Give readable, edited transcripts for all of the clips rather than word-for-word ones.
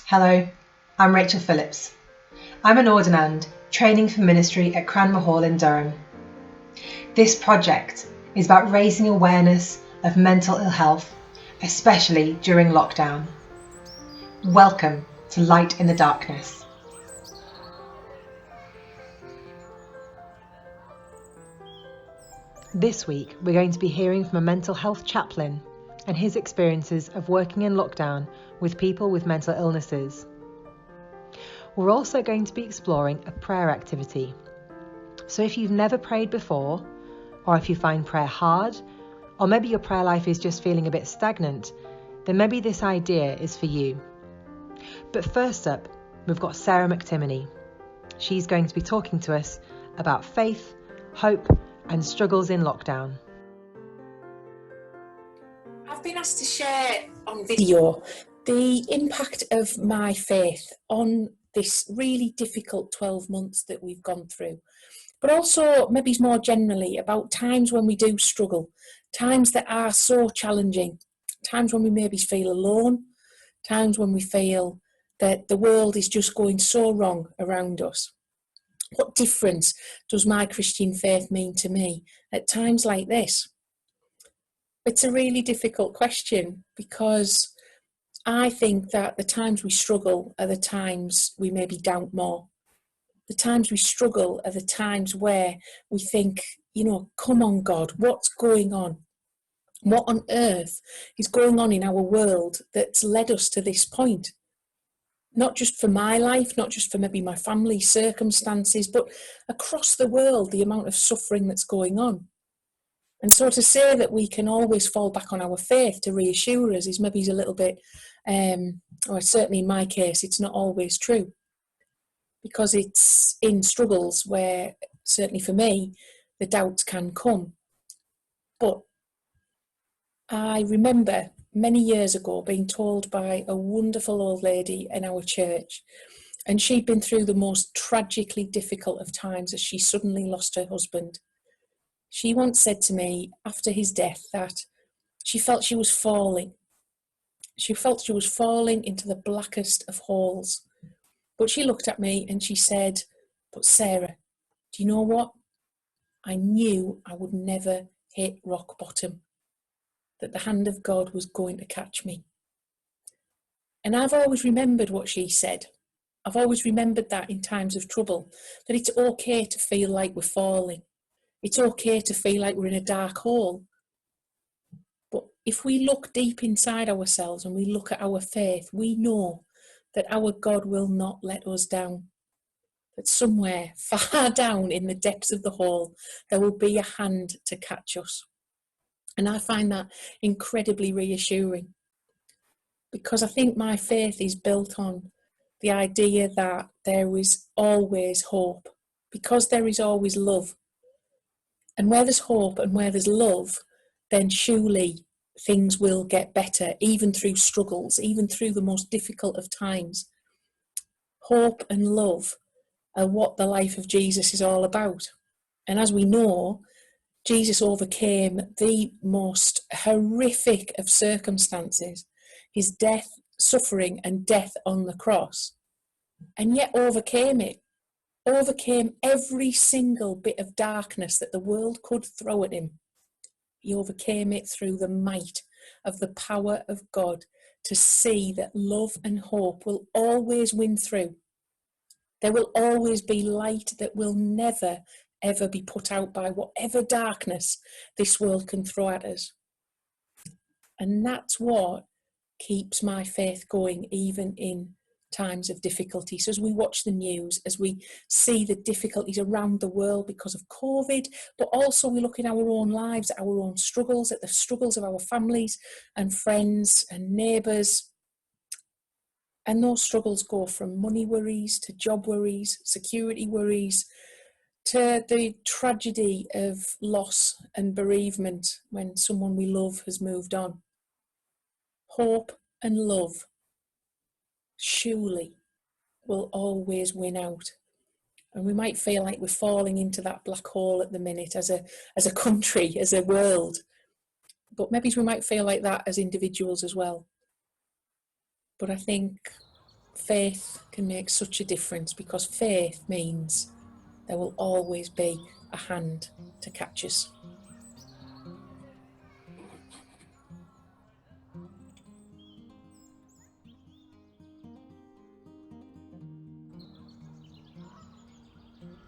Hello, I'm Rachel Phillips. I'm an ordinand training for ministry at Cranmer Hall in Durham. This project is about raising awareness of mental ill health, especially during lockdown. Welcome to Light in the Darkness. This week, we're going to be hearing from a mental health chaplain and his experiences of working in lockdown with people with mental illnesses. We're also going to be exploring a prayer activity. So if you've never prayed before, or if you find prayer hard, or maybe your prayer life is just feeling a bit stagnant, then maybe this idea is for you. But first up, we've got Sarah McTimoney. She's going to be talking to us about faith, hope, and struggles in lockdown. I've been asked to share on video the impact of my faith on this really difficult 12 months that we've gone through, but also maybe more generally about times when we do struggle, times that are so challenging, times when we maybe feel alone, times when we feel that the world is just going so wrong around us. What difference does my Christian faith mean to me at times like this? It's a really difficult question because I think that the times we struggle are the times we maybe doubt more. The times we struggle are the times where we think, come on, God, what's going on? What on earth is going on in our world that's led us to this point? Not just for my life, not just for maybe my family's circumstances, but across the world, the amount of suffering that's going on. And so to say that we can always fall back on our faith to reassure us is maybe a little bit, or certainly in my case, it's not always true. Because it's in struggles where, certainly for me, the doubts can come. But I remember many years ago being told by a wonderful old lady in our church, and she'd been through the most tragically difficult of times as she suddenly lost her husband. She once said to me after his death that she felt she was falling. She felt she was falling into the blackest of holes. But she looked at me and she said, "But Sarah, do you know what? I knew I would never hit rock bottom, that the hand of God was going to catch me." And I've always remembered what she said. I've always remembered that in times of trouble, that it's okay to feel like we're falling. It's okay to feel like we're in a dark hole. But if we look deep inside ourselves and we look at our faith, we know that our God will not let us down. That somewhere far down in the depths of the hole, there will be a hand to catch us. And I find that incredibly reassuring, because I think my faith is built on the idea that there is always hope, because there is always love. And where there's hope and where there's love, then surely things will get better, even through struggles, even through the most difficult of times. Hope and love are what the life of Jesus is all about. And as we know, Jesus overcame the most horrific of circumstances, his death, suffering and death on the cross, and yet overcame it. Overcame every single bit of darkness that the world could throw at him. He overcame it through the might of the power of God to see that love and hope will always win through. There will always be light that will never, ever be put out by whatever darkness this world can throw at us. And that's what keeps my faith going, even in times of difficulty. So as we watch the news, as we see the difficulties around the world because of COVID, but also we look in our own lives, at our own struggles, at the struggles of our families and friends and neighbours. And those struggles go from money worries to job worries, security worries, to the tragedy of loss and bereavement when someone we love has moved on. Hope and love surely will always win out. And we might feel like we're falling into that black hole at the minute as a country, as a world. But maybe we might feel like that as individuals as well. But I think faith can make such a difference, because faith means there will always be a hand to catch us.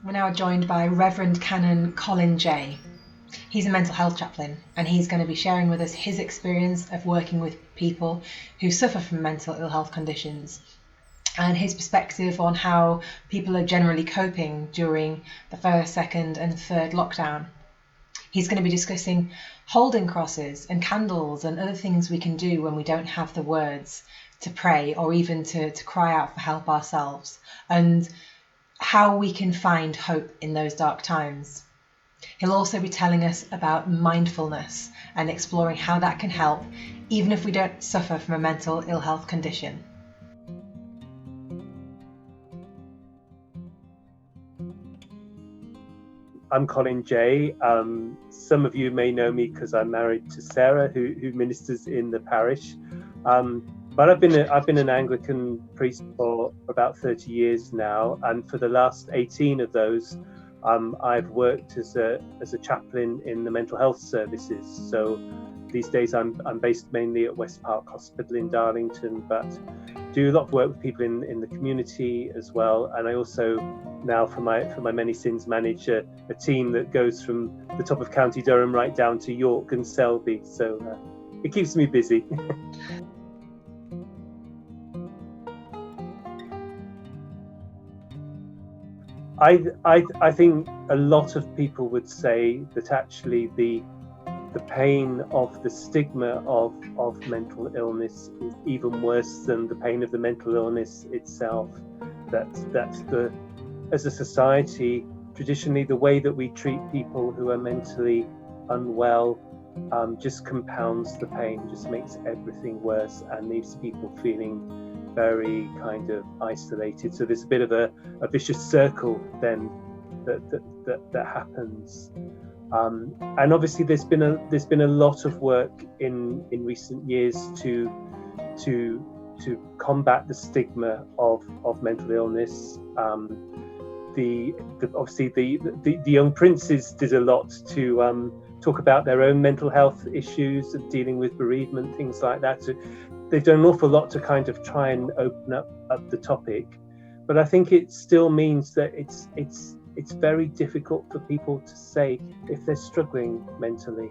We're now joined by Reverend Canon Colin J. He's a mental health chaplain, and he's going to be sharing with us his experience of working with people who suffer from mental ill health conditions, and his perspective on how people are generally coping during the first, second and third lockdown. He's going to be discussing holding crosses and candles and other things we can do when we don't have the words to pray or even to cry out for help ourselves, and how we can find hope in those dark times. He'll also be telling us about mindfulness and exploring how that can help, even if we don't suffer from a mental ill health condition. I'm Colin J. Some of you may know me because I'm married to Sarah, who ministers in the parish. But I've been an Anglican priest for about 30 years now, and for the last 18 of those, I've worked as a chaplain in the mental health services. So these days I'm based mainly at West Park Hospital in Darlington, but do a lot of work with people in the community as well. And I also now, for my many sins, manage a team that goes from the top of County Durham right down to York and Selby. So it keeps me busy. I think a lot of people would say that actually the pain of the stigma of mental illness is even worse than the pain of the mental illness itself. That's as a society, traditionally the way that we treat people who are mentally unwell just compounds the pain, just makes everything worse and leaves people feeling very kind of isolated. So there's a bit of a vicious circle then that happens. And obviously there's been a lot of work in recent years to combat the stigma of mental illness. Obviously the young princes did a lot to talk about their own mental health issues and dealing with bereavement, things like that. So they've done an awful lot to kind of try and open up the topic, but I think it still means that it's very difficult for people to say if they're struggling mentally,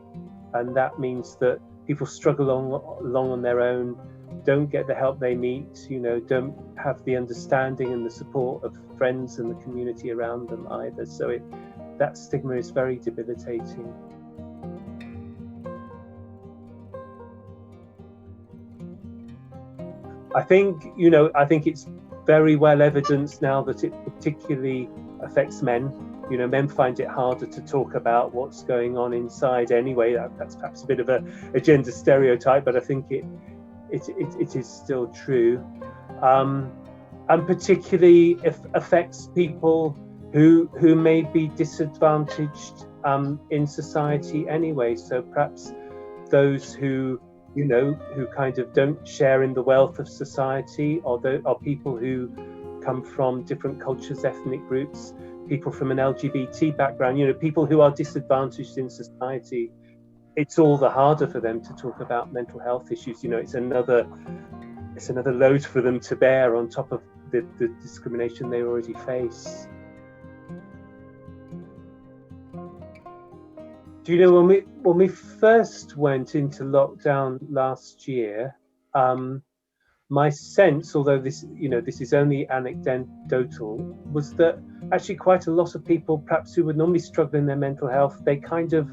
and that means that people struggle along on their own, don't get the help they need, don't have the understanding and the support of friends and the community around them either. So that stigma is very debilitating. I think it's very well evidenced now that it particularly affects men. Men find it harder to talk about what's going on inside anyway. That's perhaps a bit of a gender stereotype, but I think it is still true. And particularly affects people who may be disadvantaged in society anyway. So perhaps those who kind of don't share in the wealth of society, or people who come from different cultures, ethnic groups, people from an LGBT background, people who are disadvantaged in society. It's all the harder for them to talk about mental health issues. It's another load for them to bear on top of the discrimination they already face. When we first went into lockdown last year, my sense, although this is only anecdotal, was that actually quite a lot of people, perhaps who would normally struggle in their mental health, they kind of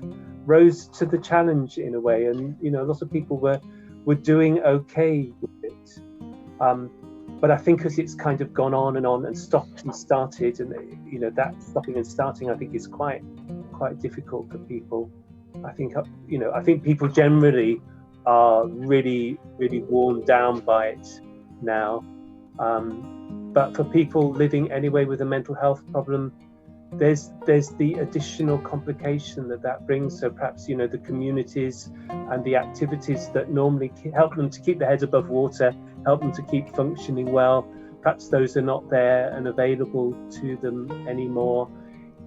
rose to the challenge in a way, and a lot of people were doing okay with it. But I think as it's kind of gone on and stopped and started, and that stopping and starting, I think is quite difficult for people. I think people generally are really, really worn down by it now. But for people living anyway with a mental health problem, there's the additional complication that brings. So perhaps the communities and the activities that normally help them to keep their heads above water, help them to keep functioning well, perhaps those are not there and available to them anymore.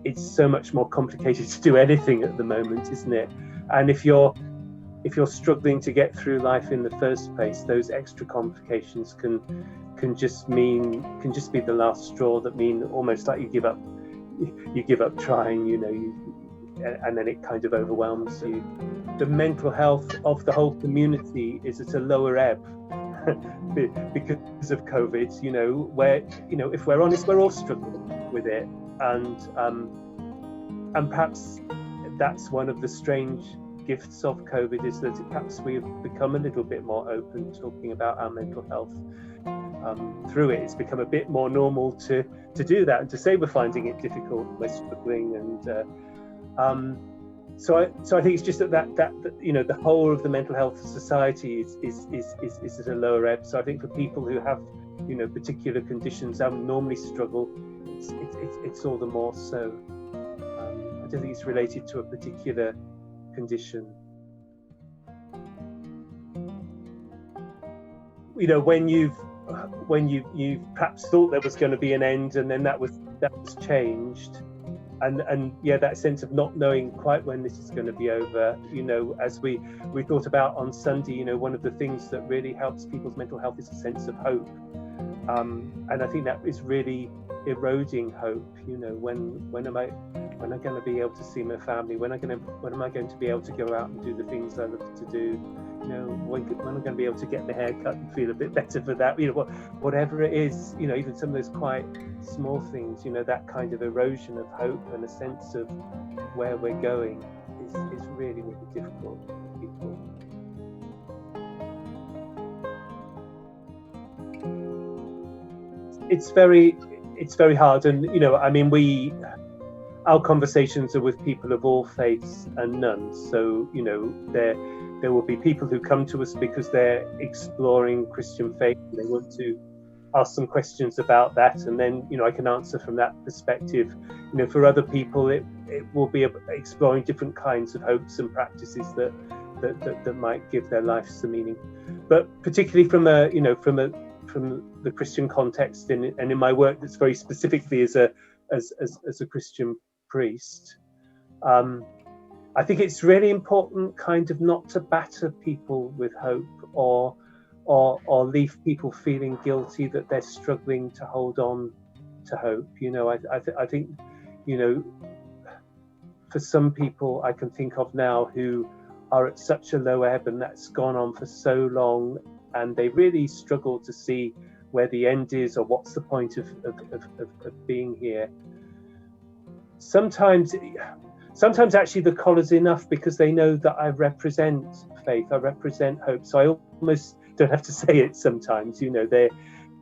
It's so much more complicated to do anything at the moment, isn't it? And if you're struggling to get through life in the first place, those extra complications can just be the last straw, that mean almost like you give up trying, and then it kind of overwhelms you. The mental health of the whole community is at a lower ebb because of COVID, where, if we're honest, we're all struggling with it. And perhaps that's one of the strange gifts of COVID, is that perhaps we've become a little bit more open talking about our mental health. Through it, it's become a bit more normal to do that and to say we're finding it difficult, we're struggling, and so I think it's just that the whole of the mental health society is at a lower ebb. So I think for people who have particular conditions and normally struggle, it's all the more so. I don't think it's related to a particular condition. When you've perhaps thought there was going to be an end, and then that was changed, and that sense of not knowing quite when this is going to be over. As we thought about on Sunday, one of the things that really helps people's mental health is a sense of hope, and I think that is really eroding hope. When am I going to be able to see my family? When am I going to be able to go out and do the things I love to do? When am I going to be able to get my hair cut and feel a bit better for that? Whatever it is, even some of those quite small things, that kind of erosion of hope and a sense of where we're going is really, really difficult for people. It's very hard, and our conversations are with people of all faiths and none. So there will be people who come to us because they're exploring Christian faith and they want to ask some questions about that, and then I can answer from that perspective. For other people it will be exploring different kinds of hopes and practices that might give their life some meaning. But particularly from the Christian context, and in my work that's very specifically as a Christian priest, I think it's really important kind of not to batter people with hope or leave people feeling guilty that they're struggling to hold on to hope. I think for some people I can think of now who are at such a low ebb, and that's gone on for so long, and they really struggle to see where the end is or what's the point of being here. Sometimes actually the collar's enough, because they know that I represent faith, I represent hope, so I almost don't have to say it sometimes.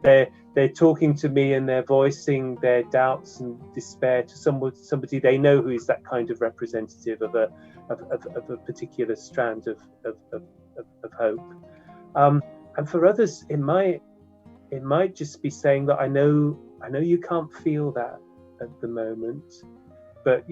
They're talking to me and they're voicing their doubts and despair to somebody they know who is that kind of representative of a particular strand of hope. And for others it might just be saying that I know you can't feel that at the moment, but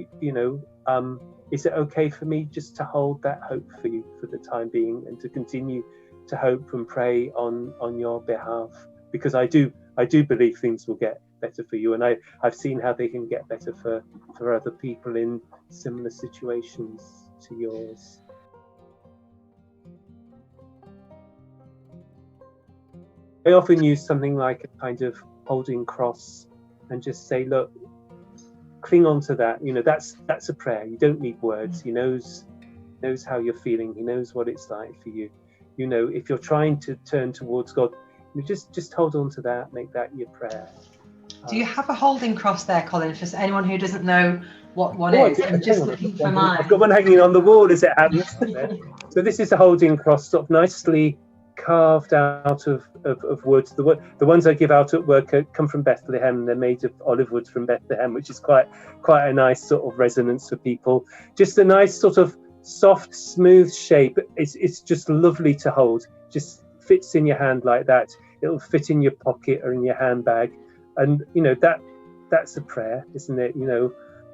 is it okay for me just to hold that hope for you for the time being, and to continue to hope and pray on your behalf? Because I do believe things will get better for you, and I've seen how they can get better for other people in similar situations to yours. I often use something like a kind of holding cross and just say, look, cling on to that. That's a prayer. You don't need words. He knows how you're feeling. He knows what it's like for you. If you're trying to turn towards God, just hold on to that. Make that your prayer. Do you have a holding cross there, Colin, for anyone who doesn't know what one is? I'm just looking for mine. I've got one hanging on the wall as it happens. So this is a holding cross, sort of nicely carved out of wood. The ones I give out at work come from Bethlehem. They're made of olive wood from Bethlehem, which is quite a nice sort of resonance for people. Just a nice sort of soft, smooth shape. It's just lovely to hold. Just fits in your hand like that. It'll fit in your pocket or in your handbag, and that's a prayer, isn't it?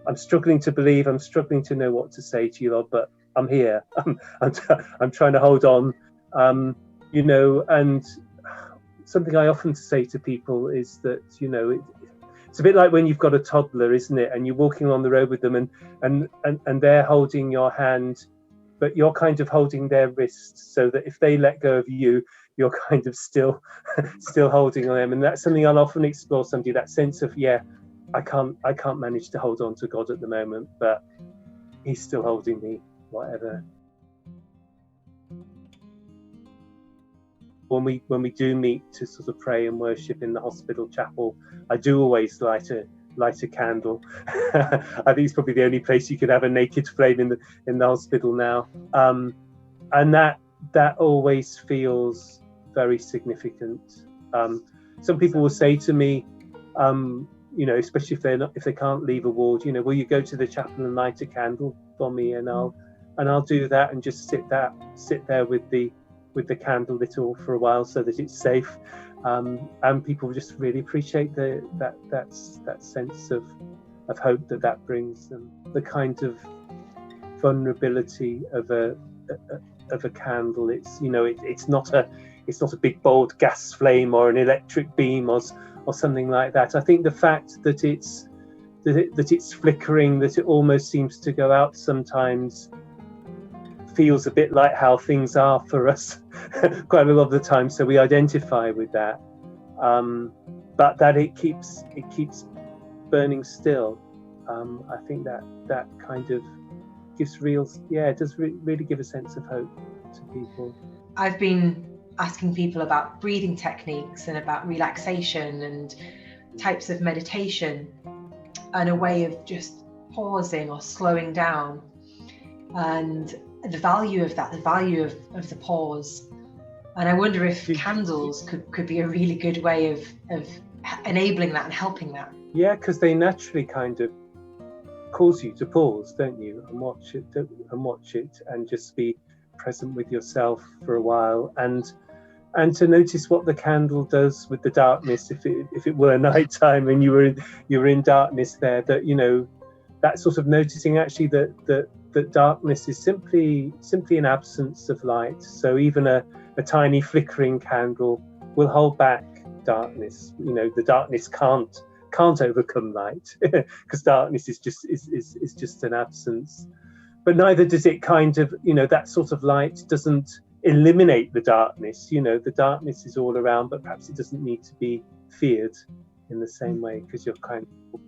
I'm struggling to believe. I'm struggling to know what to say to you, Lord, but I'm here. I'm trying to hold on. And something I often say to people is that, it's a bit like when you've got a toddler, isn't it? And you're walking on the road with them, and they're holding your hand, but you're kind of holding their wrist, so that if they let go of you, you're kind of still holding on them. And that's something I'll often explore, somebody, that sense of, I can't manage to hold on to God at the moment, but he's still holding me, whatever. When we do meet to sort of pray and worship in the hospital chapel, I do always light a candle. I think it's probably the only place you could have a naked flame in the hospital now, and that always feels very significant. Some people will say to me, especially if they can't leave a ward, will you go to the chapel and light a candle for me? And I'll do that and just sit there with the candle lit all for a while, so that it's safe. And people just really appreciate that sense of hope that brings them. The kind of vulnerability of a candle. It's not a big bold gas flame or an electric beam or something like that. I think the fact that it's flickering, that it almost seems to go out sometimes, feels a bit like how things are for us quite a lot of the time. So we identify with that, but that it keeps burning still. I think that kind of gives it does really give a sense of hope to people. I've been asking people about breathing techniques and about relaxation and types of meditation, and a way of just pausing or slowing down, and the value of that, the value of the pause. And I wonder if candles could be a really good way of enabling that and helping that. Yeah, because they naturally kind of cause you to pause, don't you, and watch it and just be present with yourself for a while, and to notice what the candle does with the darkness. If it were night time and you were in darkness there, that sort of noticing actually that darkness is simply an absence of light. So even a tiny flickering candle will hold back darkness. The darkness can't overcome light, because darkness is just an absence. But neither does it kind of, that sort of light doesn't eliminate the darkness. The darkness is all around, but perhaps it doesn't need to be feared in the same way, because you're kind of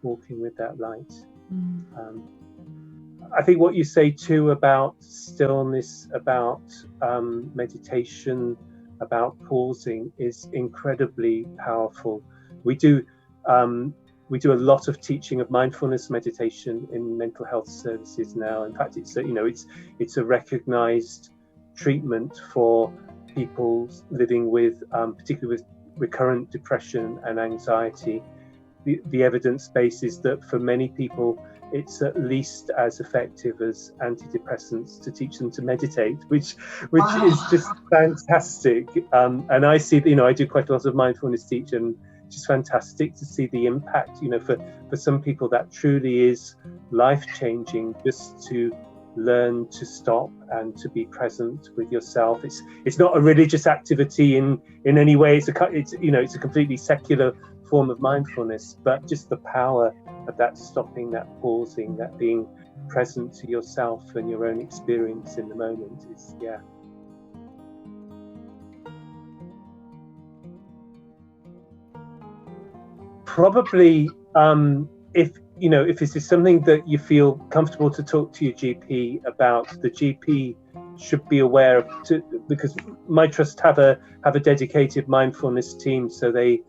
walking with that light. I think what you say too about stillness, about meditation, about pausing is incredibly powerful. We do a lot of teaching of mindfulness meditation in mental health services now. In fact, it's a recognised treatment for people living with, particularly with recurrent depression and anxiety. The evidence base is that for many people, it's at least as effective as antidepressants to teach them to meditate, which wow, is just fantastic. And I see, I do quite a lot of mindfulness teaching. Just fantastic to see the impact. For some people that truly is life-changing, just to learn to stop and to be present with yourself. It's not a religious activity in any way. It's a completely secular form of mindfulness, but just the power of that stopping, that pausing, that being present to yourself and your own experience in the moment is, yeah. Probably, if this is something that you feel comfortable to talk to your GP about, the GP should be aware of, because my trust have a dedicated mindfulness team, so they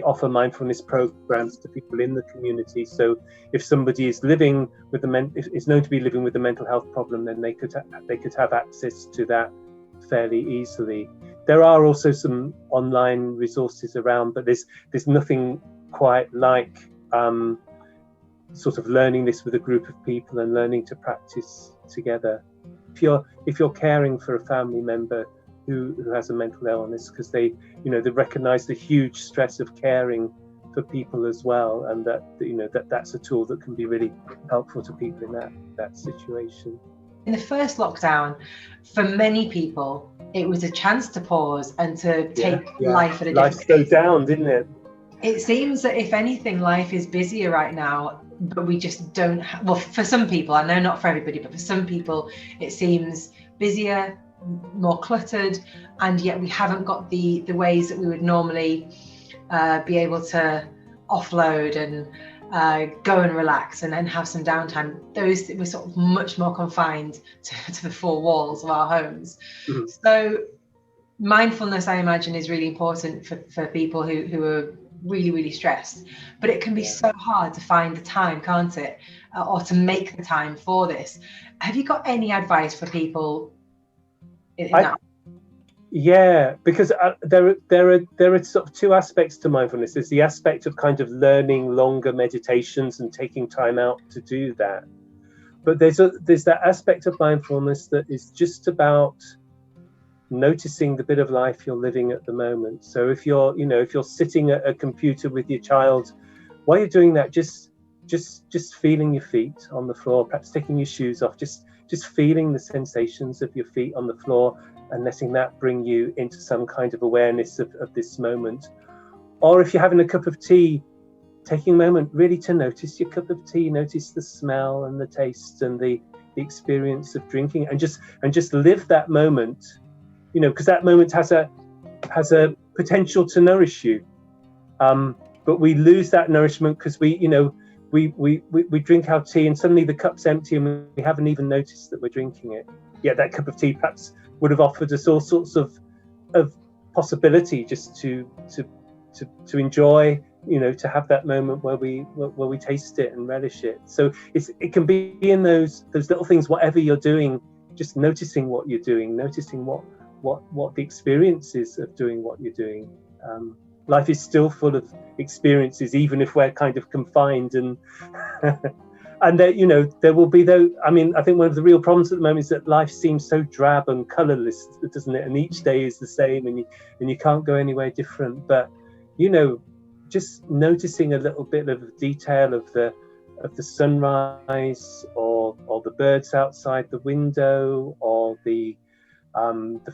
offer mindfulness programs to people in the community. So if somebody is living with is known to be living with a mental health problem, then they could have access to that fairly easily. There are also some online resources around, but there's nothing quite like sort of learning this with a group of people and learning to practice together. If you're caring for a family member who has a mental illness, because they recognize the huge stress of caring for people as well, and that's a tool that can be really helpful to people in that situation. In the first lockdown, for many people, it was a chance to pause and to take life at a life different slowed pace. down, didn't it? It seems that if anything, life is busier right now, but we just don't well, for some people, I know not for everybody, but for some people it seems busier, more cluttered, and yet we haven't got the ways that we would normally be able to offload and go and relax and then have some downtime. Those were sort of much more confined to the four walls of our homes. Mm-hmm. So mindfulness, I imagine, is really important for people who are really, really stressed, but it can be so hard to find the time, can't it? Or to make the time for this. Have you got any advice for people in that? Yeah, because there are sort of two aspects to mindfulness. There's the aspect of kind of learning longer meditations and taking time out to do that. But there's that aspect of mindfulness that is just about noticing the bit of life you're living at the moment. So if you're sitting at a computer with your child, while you're doing that, just feeling your feet on the floor, perhaps taking your shoes off, just feeling the sensations of your feet on the floor and letting that bring you into some kind of awareness of this moment. Or if you're having a cup of tea, taking a moment really to notice your cup of tea, notice the smell and the taste and the experience of drinking, and just live that moment. Because that moment has a potential to nourish you, but we lose that nourishment because we drink our tea and suddenly the cup's empty and we haven't even noticed that we're drinking it. Yet that cup of tea perhaps would have offered us all sorts of possibility just to enjoy, to have that moment where we taste it and relish it. So it can be in those little things, whatever you're doing, just noticing what you're doing, noticing what the experience is of doing what you're doing. Life is still full of experiences, even if we're kind of confined, and and there will be those. I mean, I think one of the real problems at the moment is that life seems so drab and colourless, doesn't it? And each day is the same, and you can't go anywhere different. But just noticing a little bit of detail of the sunrise, or the birds outside the window, or the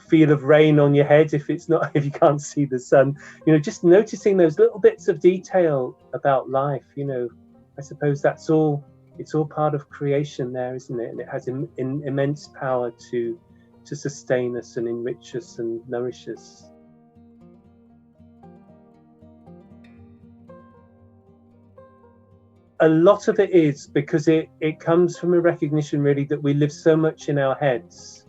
feel of rain on your head if you can't see the sun, just noticing those little bits of detail about life. I suppose it's all part of creation there, isn't it? And it has immense power to sustain us and enrich us and nourish us. A lot of it is because it comes from a recognition really that we live so much in our heads,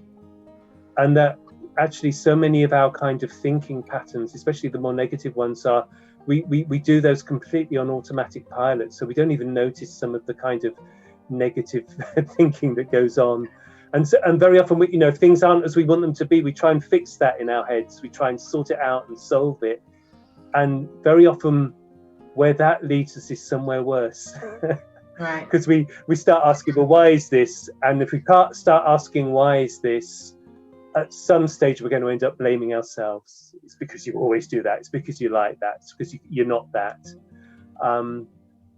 and that actually so many of our kind of thinking patterns, especially the more negative ones, are we do those completely on automatic pilot, so we don't even notice some of the kind of negative thinking that goes on. And very often if things aren't as we want them to be, we try and fix that in our heads, we try and sort it out and solve it, and very often where that leads us is somewhere worse. Right. Because we start asking, well, why is this? And if we can't start asking why is this, at some stage we're going to end up blaming ourselves. It's because you always do that, it's because you like that, it's because you're not that.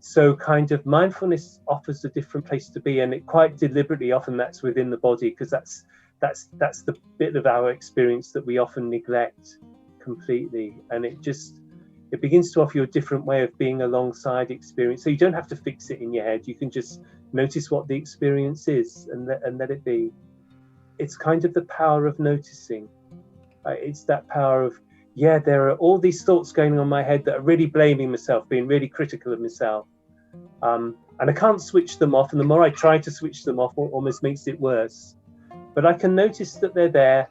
So kind of mindfulness offers a different place to be, and it quite deliberately often that's within the body, because that's the bit of our experience that we often neglect completely, and it begins to offer you a different way of being alongside experience. So you don't have to fix it in your head, you can just notice what the experience is and let it be. It's kind of the power of noticing. It's that power of, there are all these thoughts going on in my head that are really blaming myself, being really critical of myself. And I can't switch them off. And the more I try to switch them off, it almost makes it worse. But I can notice that they're there.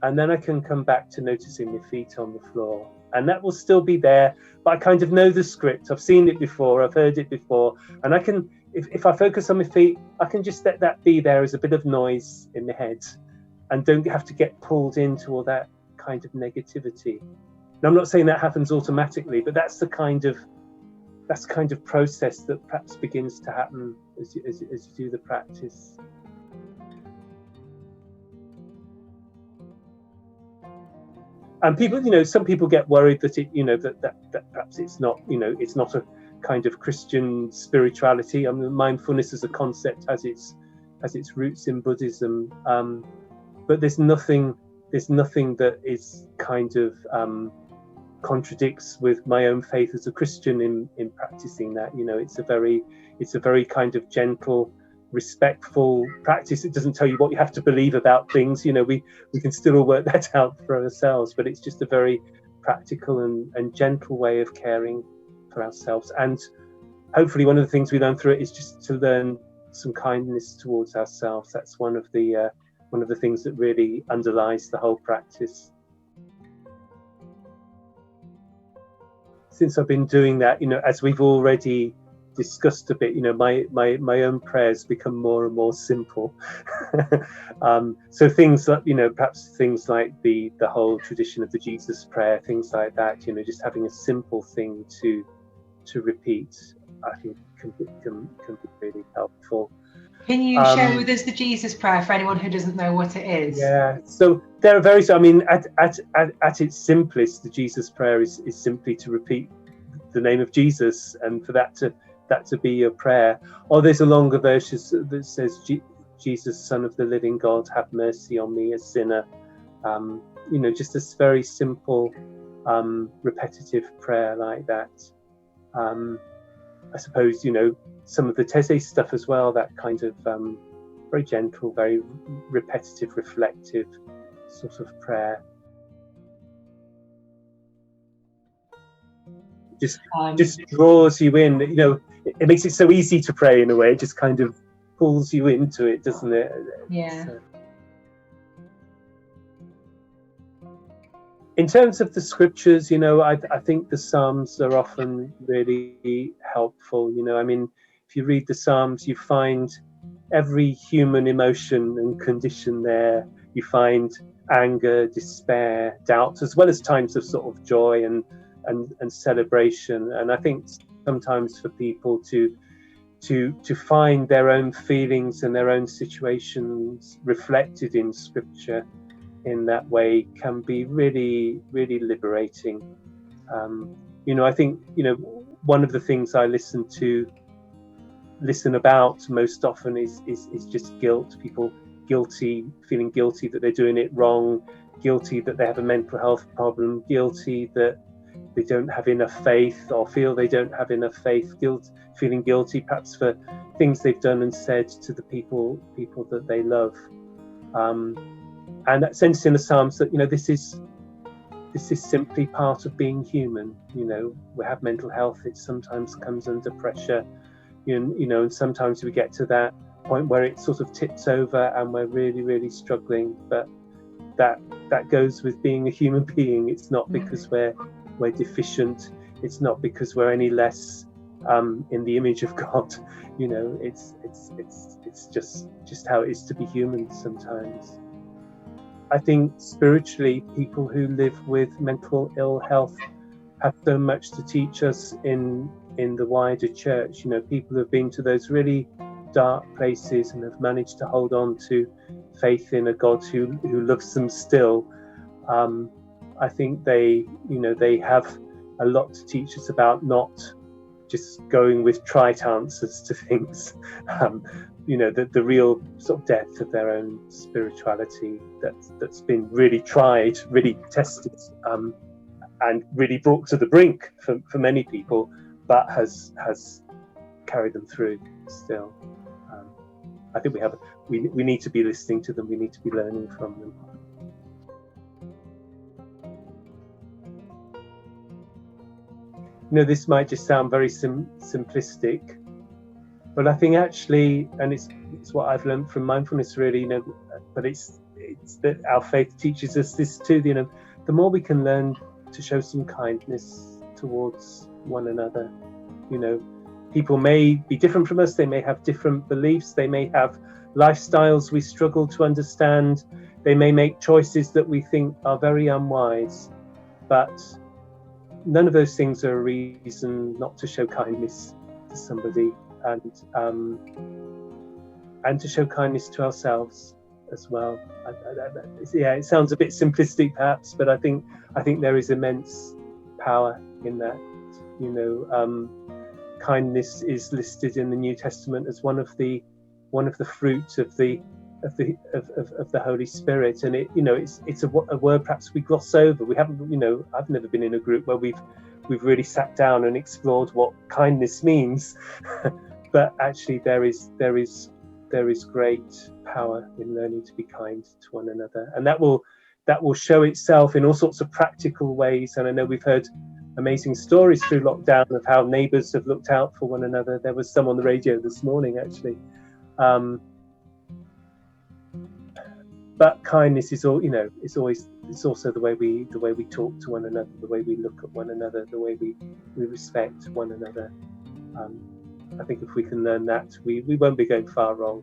And then I can come back to noticing my feet on the floor. And that will still be there. But I kind of know the script. I've seen it before. I've heard it before. And I can, if I focus on my feet, I can just let that be there as a bit of noise in my head, and don't have to get pulled into all that kind of negativity. Now, I'm not saying that happens automatically, but that's the kind of process that perhaps begins to happen as you do the practice. And people, some people get worried that that perhaps it's not a kind of Christian spirituality. I mean, mindfulness as a concept has its its roots in Buddhism, but there's nothing that is kind of contradicts with my own faith as a Christian in practicing that. It's a very kind of gentle, respectful practice. It doesn't tell you what you have to believe about things. We can still all work that out for ourselves, but it's just a very practical and gentle way of caring for ourselves. And hopefully one of the things we learn through it is just to learn some kindness towards ourselves. That's one of the things that really underlies the whole practice. Since I've been doing that, as we've already discussed a bit, my own prayers become more and more simple. So things like, perhaps things like the whole tradition of the Jesus prayer, things like that, just having a simple thing to repeat, I think can be really helpful. Can you share with us the Jesus prayer for anyone who doesn't know what it is? Yeah, so there are various. I mean, at its simplest, the Jesus prayer is simply to repeat the name of Jesus, and for that to be your prayer. Or there's a longer version that says, Jesus, Son of the living God, have mercy on me, a sinner. Just this very simple, repetitive prayer like that. I suppose, some of the Teze stuff as well, that kind of very gentle, very repetitive, reflective sort of prayer. Just draws you in, it makes it so easy to pray in a way. It just kind of pulls you into it, doesn't it? Yeah. In terms of the scriptures, I think the Psalms are often really helpful. I mean, if you read the Psalms, you find every human emotion and condition there. You find anger, despair, doubt, as well as times of sort of joy and celebration. And I think sometimes for people to find their own feelings and their own situations reflected in scripture in that way can be really, really liberating. I think, one of the things I listen about most often is just guilt. People feeling guilty that they're doing it wrong, guilty that they have a mental health problem, guilty that they don't have enough faith or feel they don't have enough faith, feeling guilty perhaps for things they've done and said to the people that they love. And that sense in the Psalms that, this is simply part of being human. We have mental health. It sometimes comes under pressure, and sometimes we get to that point where it sort of tips over and we're really, really struggling. But that goes with being a human being. It's not because we're deficient. It's not because we're any less in the image of God. It's just how it is to be human sometimes. I think spiritually, people who live with mental ill health have so much to teach us in the wider church. People who have been to those really dark places and have managed to hold on to faith in a God who loves them still. I think they have a lot to teach us about not just going with trite answers to things. The real sort of depth of their own spirituality that's been really tried, really tested, and really brought to the brink for many people, but has carried them through still. I think we need to be listening to them. We need to be learning from them. This might just sound very simplistic, but I think actually, and it's what I've learned from mindfulness really, but it's that our faith teaches us this too, the more we can learn to show some kindness towards one another. People may be different from us, they may have different beliefs, they may have lifestyles we struggle to understand, they may make choices that we think are very unwise, but none of those things are a reason not to show kindness to somebody, and to show kindness to ourselves as well. It sounds a bit simplistic perhaps, but I think there is immense power in that. Kindness is listed in the New Testament as one of the one of the fruits of the Holy Spirit. And it's a word perhaps we gloss over. We haven't, I've never been in a group where we've really sat down and explored what kindness means. But actually there is great power in learning to be kind to one another, and that will show itself in all sorts of practical ways. And I know we've heard amazing stories through lockdown of how neighbours have looked out for one another. There was some on the radio this morning, actually. But kindness is all, it's also the way we talk to one another, the way we look at one another, the way we respect one another. I think if we can learn that, we won't be going far wrong.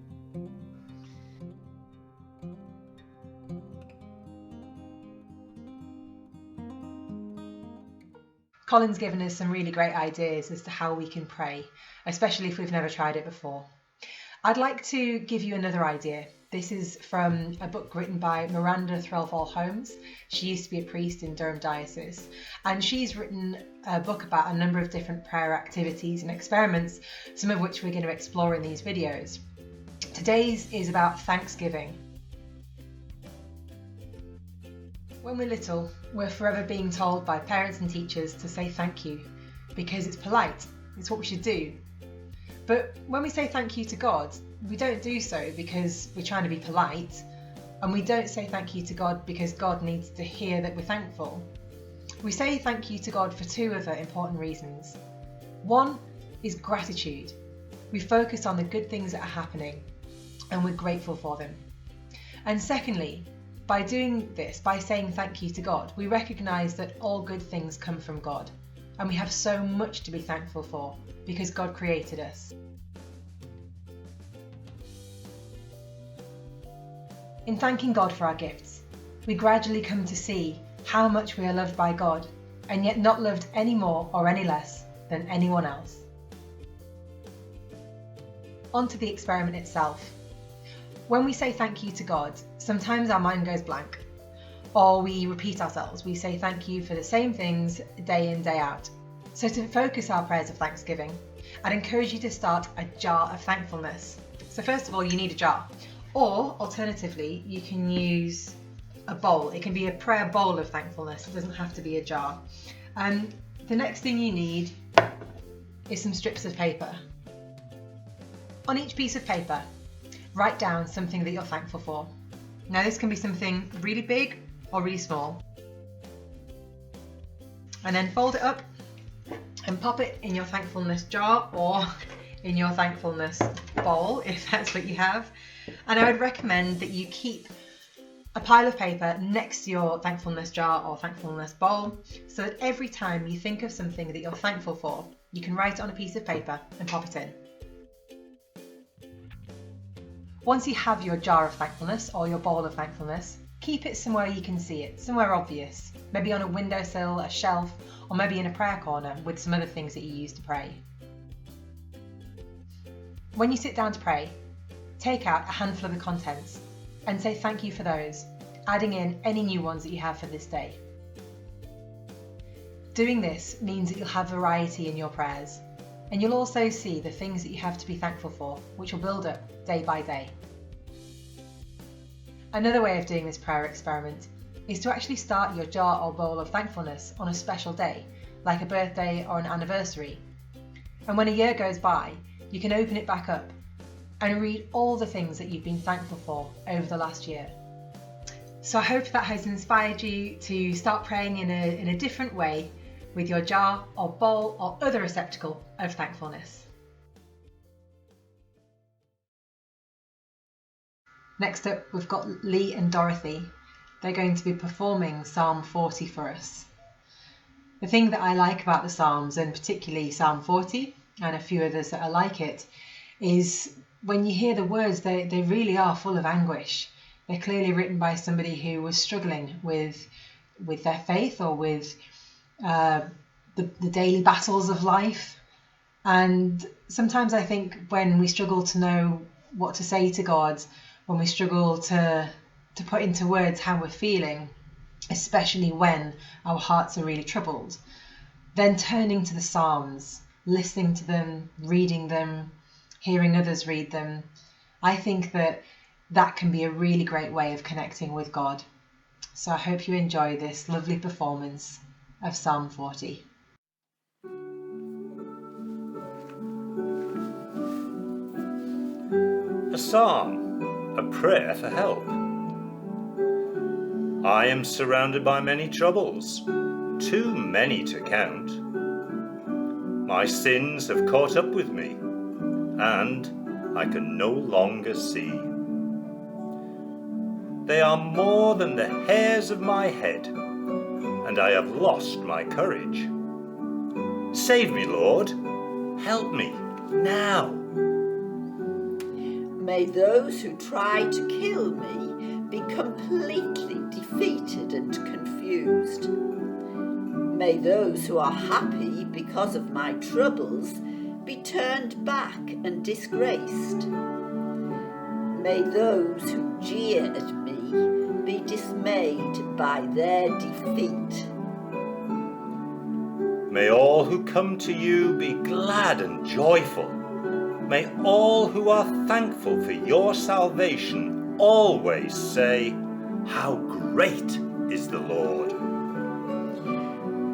Colin's given us some really great ideas as to how we can pray, especially if we've never tried it before. I'd like to give you another idea. This is from a book written by Miranda Threlfall-Holmes. She used to be a priest in Durham Diocese, and she's written a book about a number of different prayer activities and experiments, some of which we're going to explore in these videos. Today's is about Thanksgiving. When we're little, we're forever being told by parents and teachers to say thank you because it's polite, it's what we should do. But when we say thank you to God, we don't do so because we're trying to be polite, and we don't say thank you to God because God needs to hear that we're thankful. We say thank you to God for two other important reasons. One is gratitude. We focus on the good things that are happening and we're grateful for them. And secondly, by doing this, by saying thank you to God, we recognise that all good things come from God, and we have so much to be thankful for because God created us. In thanking God for our gifts, we gradually come to see how much we are loved by God, and yet not loved any more or any less than anyone else. On to the experiment itself. When we say thank you to God, sometimes our mind goes blank, or we repeat ourselves. We say thank you for the same things day in, day out. So to focus our prayers of thanksgiving, I'd encourage you to start a jar of thankfulness. So first of all, you need a jar, or alternatively, you can use a bowl. It can be a prayer bowl of thankfulness. It doesn't have to be a jar. The next thing you need is some strips of paper. On each piece of paper, write down something that you're thankful for. Now this can be something really big or really small. And then fold it up and pop it in your thankfulness jar or in your thankfulness bowl, if that's what you have. And I would recommend that you keep a pile of paper next to your thankfulness jar or thankfulness bowl, so that every time you think of something that you're thankful for, you can write it on a piece of paper and pop it in. Once you have your jar of thankfulness or your bowl of thankfulness, keep it somewhere you can see it, somewhere obvious, maybe on a windowsill, a shelf, or maybe in a prayer corner with some other things that you use to pray. When you sit down to pray, take out a handful of the contents and say thank you for those, adding in any new ones that you have for this day. Doing this means that you'll have variety in your prayers, and you'll also see the things that you have to be thankful for, which will build up day by day. Another way of doing this prayer experiment is to actually start your jar or bowl of thankfulness on a special day, like a birthday or an anniversary. And when a year goes by, you can open it back up and read all the things that you've been thankful for over the last year. So I hope that has inspired you to start praying in a different way with your jar or bowl or other receptacle of thankfulness. Next up, we've got Lee and Dorothy. They're going to be performing Psalm 40 for us. The thing that I like about the Psalms, and particularly Psalm 40 and a few others that are like it, is when you hear the words, they really are full of anguish. They're clearly written by somebody who was struggling with their faith or with the daily battles of life. And sometimes I think when we struggle to know what to say to God, when we struggle to put into words how we're feeling, especially when our hearts are really troubled, then turning to the Psalms, listening to them, reading them, hearing others read them, I think that can be a really great way of connecting with God. So I hope you enjoy this lovely performance of Psalm 40. A psalm, a prayer for help. I am surrounded by many troubles, too many to count. My sins have caught up with me, and I can no longer see. They are more than the hairs of my head, and I have lost my courage. Save me, Lord. Help me now. May those who try to kill me be completely defeated and confused. May those who are happy because of my troubles be turned back and disgraced. May those who jeer at me be dismayed by their defeat. May all who come to you be glad and joyful. May all who are thankful for your salvation always say, "How great is the Lord!"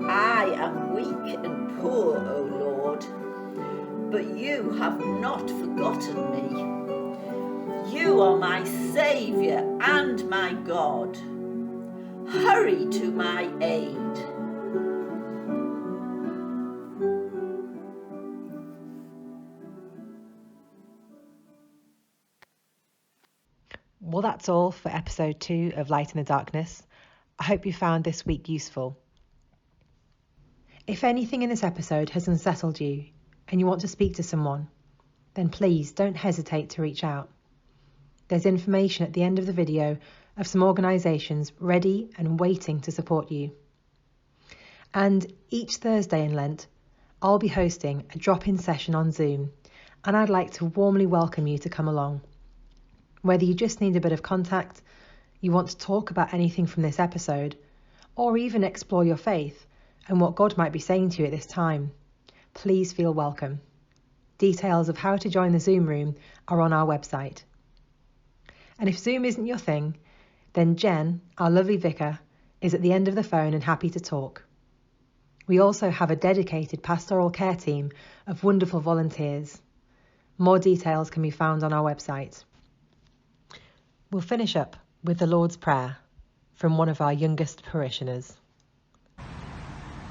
I am weak and poor, O Lord, but you have not forgotten me. You are my Saviour and my God. Hurry to my aid. Well, that's all for episode 2 of Light in the Darkness. I hope you found this week useful. If anything in this episode has unsettled you and you want to speak to someone, then please don't hesitate to reach out. There's information at the end of the video of some organisations ready and waiting to support you. And each Thursday in Lent, I'll be hosting a drop-in session on Zoom, and I'd like to warmly welcome you to come along. Whether you just need a bit of contact, you want to talk about anything from this episode, or even explore your faith and what God might be saying to you at this time, please feel welcome. Details of how to join the Zoom room are on our website. And if Zoom isn't your thing, then Jen, our lovely vicar, is at the end of the phone and happy to talk. We also have a dedicated pastoral care team of wonderful volunteers. More details can be found on our website. We'll finish up with the Lord's Prayer from one of our youngest parishioners.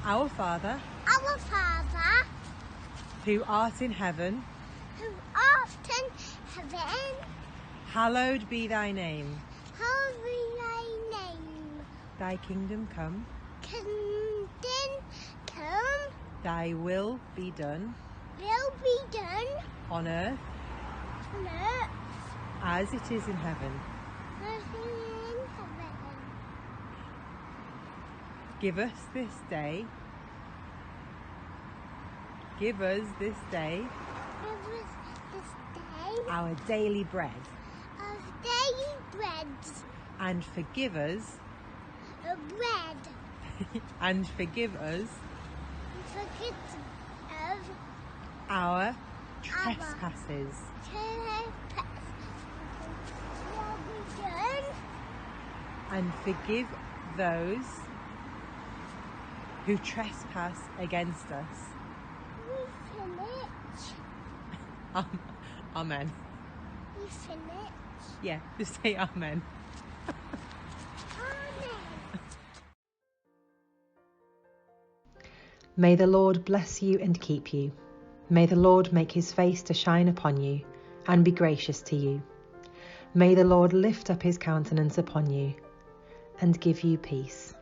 Our Father, who art in heaven, hallowed be thy name. Thy kingdom come, thy will be done, on earth as it is in heaven. Give us this day our daily bread, and forgive us our trespasses, and forgive those who trespass against us. Amen. We finish. Yeah, just say amen. May the Lord bless you and keep you. May the Lord make his face to shine upon you and be gracious to you. May the Lord lift up his countenance upon you and give you peace.